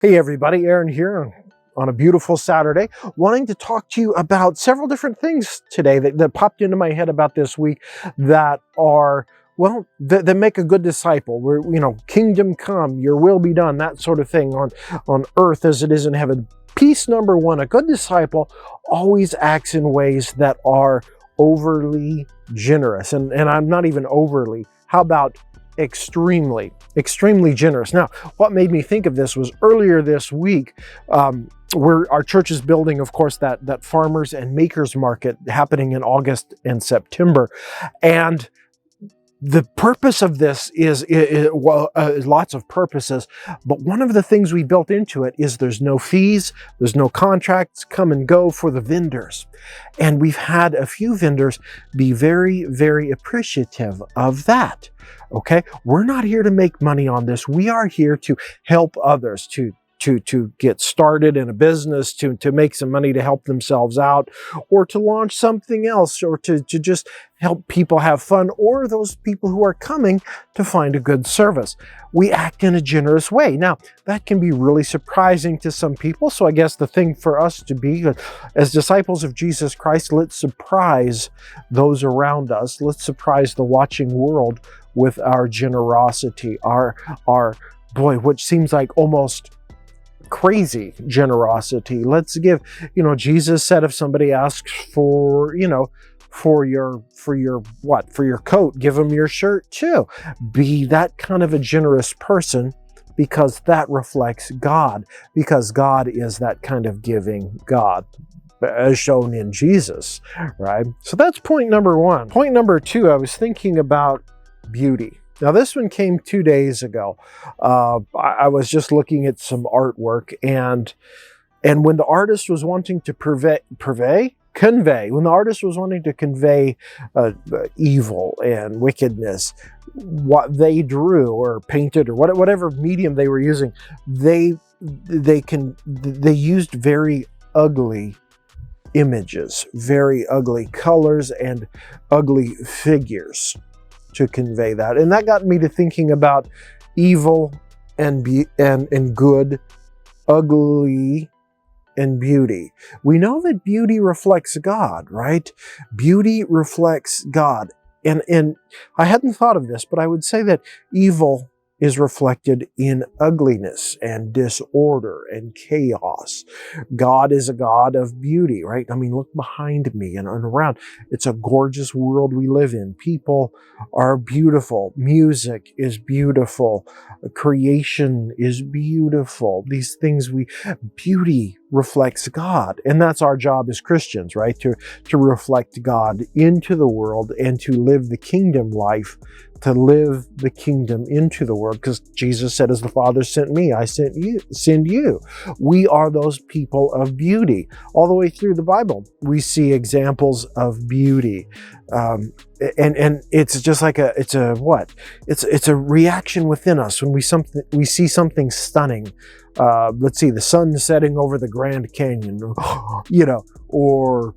Hey everybody, Aaron here on a beautiful Saturday, wanting to talk to you about several different things today that popped into my head about this week that are, well, that make a good disciple. Where, kingdom come, your will be done, that sort of thing on earth as it is in heaven. Piece number one, a good disciple always acts in ways that are overly generous. And I'm not even overly. How about extremely generous? Now, what made me think of this was earlier this week, where our church is building, of course, that farmers and makers market happening in August and September. And the purpose of this is lots of purposes, but one of the things we built into it is there's no fees, there's no contracts, come and go for the vendors. And we've had a few vendors be very, very appreciative of that. Okay, we're not here to make money on this. We are here to help others, to get started in a business, to make some money to help themselves out, or to launch something else, or to just help people have fun, or those people who are coming to find a good service. We act in a generous way. Now, that can be really surprising to some people, so I guess the thing for us to be, as disciples of Jesus Christ, let's surprise those around us. Let's surprise the watching world with our generosity, our which seems like almost crazy generosity. Let's give, Jesus said if somebody asks for your coat, give them your shirt too. Be that kind of a generous person, because that reflects God, because God is that kind of giving God, as shown in Jesus, right? So that's point number one. Point number two, I was thinking about beauty. Now, this one came 2 days ago. I was just looking at some artwork, and when the artist was wanting to convey evil and wickedness, what they drew or painted or whatever medium they were using, they used very ugly images, very ugly colors, and ugly figures to convey that. And that got me to thinking about evil and good, ugly and beauty. We know that beauty reflects God, right? Beauty reflects God. And I hadn't thought of this, but I would say that evil is reflected in ugliness and disorder and chaos. God is a God of beauty, right? I mean, look behind me and around. It's a gorgeous world we live in. People are beautiful. Music is beautiful. Creation is beautiful. These things beauty reflects God. And that's our job as Christians, right? To reflect God into the world and to live the kingdom life, to live the kingdom into the world, because Jesus said, as the Father sent me, I send you. We are those people of beauty. All the way through the Bible, we see examples of beauty. And it's just like it's a reaction within us when we see something stunning. Let's see, the sun setting over the Grand Canyon, or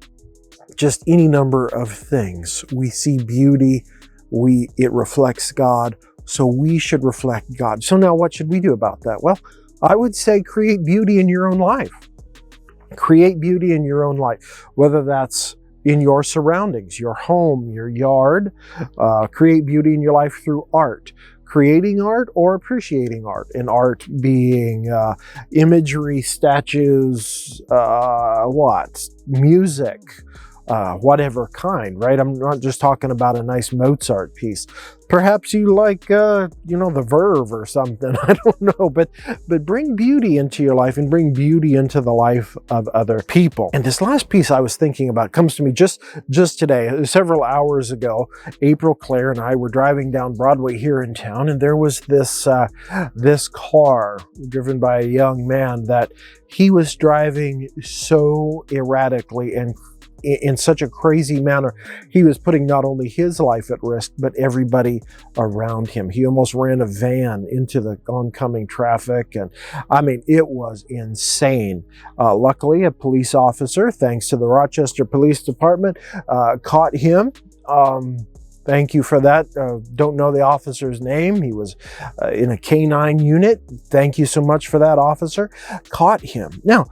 just any number of things. We see beauty. It reflects God, so we should reflect God. So now what should we do about that? Well, I would say create beauty in your own life. Create beauty in your own life, whether that's in your surroundings, your home, your yard. Create beauty in your life through art. Creating art or appreciating art, and art being imagery, statues, music, whatever kind, right? I'm not just talking about a nice Mozart piece. Perhaps you like, the Verve or something. I don't know, but bring beauty into your life and bring beauty into the life of other people. And this last piece I was thinking about comes to me just today. Several hours ago, April, Claire, and I were driving down Broadway here in town, and there was this car driven by a young man that he was driving so erratically and in such a crazy manner. He was putting not only his life at risk, but everybody around him. He almost ran a van into the oncoming traffic. And I mean, it was insane. Luckily, a police officer, thanks to the Rochester Police Department, caught him. Thank you for that. Don't know the officer's name. He was in a K-9 unit. Thank you so much for that, officer. Caught him. Now,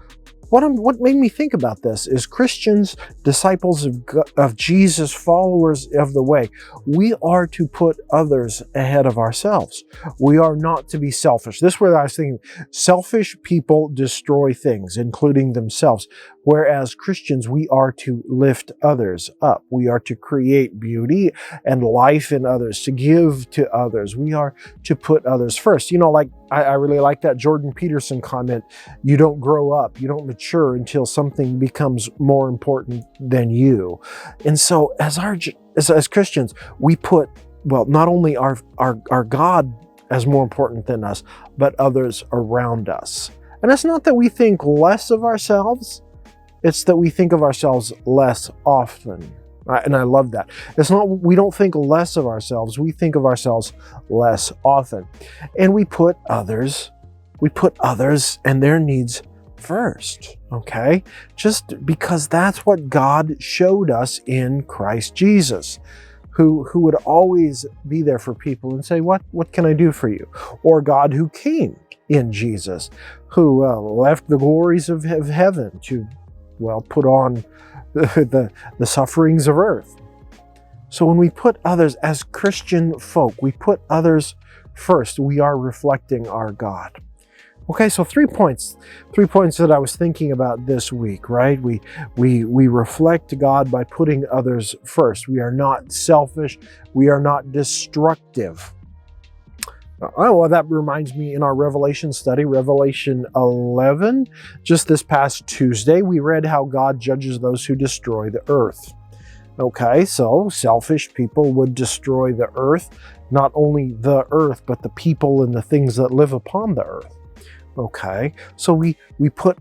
what made me think about this is Christians, disciples of Jesus, followers of the way, we are to put others ahead of ourselves. We are not to be selfish. This is where I was thinking, selfish people destroy things, including themselves. Whereas Christians, we are to lift others up. We are to create beauty and life in others, to give to others. We are to put others first. You know, like I really like that Jordan Peterson comment, you don't grow up, you don't mature until something becomes more important than you. And so as Christians, we put, well, not only our God as more important than us, but others around us. And it's not that we think less of ourselves, it's that we think of ourselves less often. And I love that. It's not, we don't think less of ourselves, we think of ourselves less often. And we put others and their needs first, okay? Just because that's what God showed us in Christ Jesus, who would always be there for people and say, what can I do for you? Or God who came in Jesus, who left the glories of heaven to, well, put on the sufferings of earth. So when we put others, as Christian folk, we put others first, we are reflecting our God. Okay, so 3 points that I was thinking about this week, right? We reflect God by putting others first. We are not selfish. We are not destructive. Oh, well, that reminds me, in our Revelation study, Revelation 11, just this past Tuesday, we read how God judges those who destroy the earth. Okay, so selfish people would destroy the earth, not only the earth, but the people and the things that live upon the earth. Okay, so we put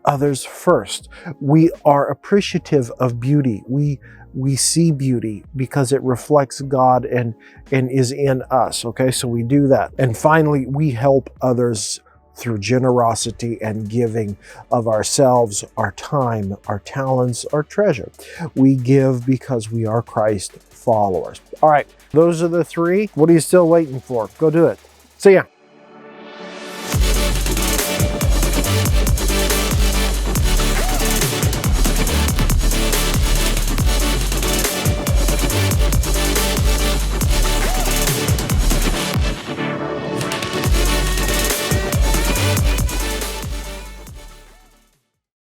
others first. We are appreciative of beauty. We see beauty because it reflects God and is in us. Okay, so we do that. And finally, we help others through generosity and giving of ourselves, our time, our talents, our treasure. We give because we are Christ followers. All right, those are the 3. What are you still waiting for? Go do it. See ya.